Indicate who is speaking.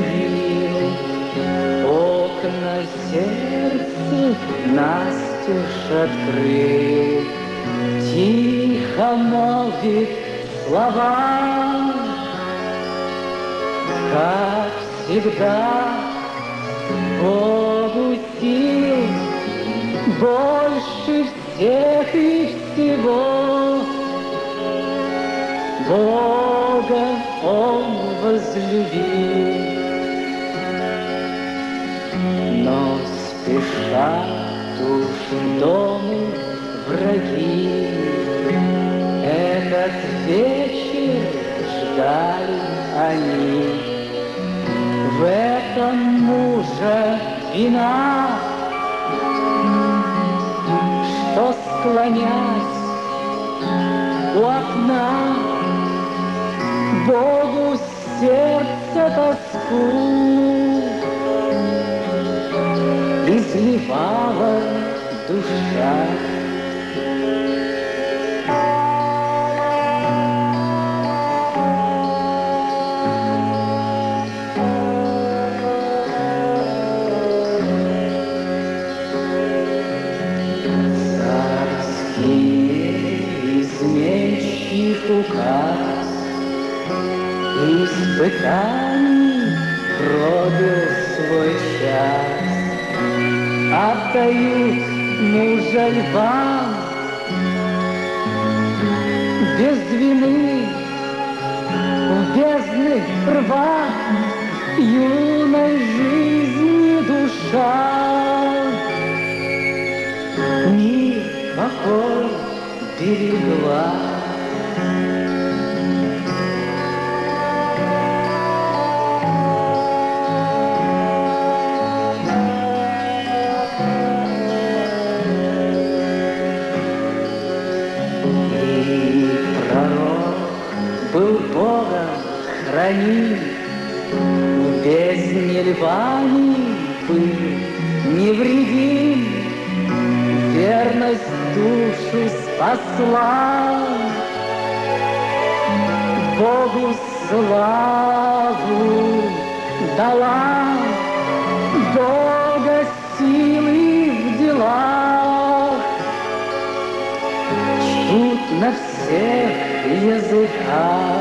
Speaker 1: любил. Окна сердца настежь открыл, тихо молвит слова, как всегда, Богу сил больше всех и всего. Бога он возлюбил, но спешат уж в дому враги. Этот вечер ждали они. В этом мужа вина, что, склонясь у окна, Богу сердце тоску изливала душа. Указ испытаний пробил свой час. Отдают мужа львам без вины в бездны рва юной жизни душа. Мир покой берегла. Был Богом храним, в бездне льваний был невредим, верность душу спасла, Богу славу дала, Бога силы в делах, чтут на всех языках.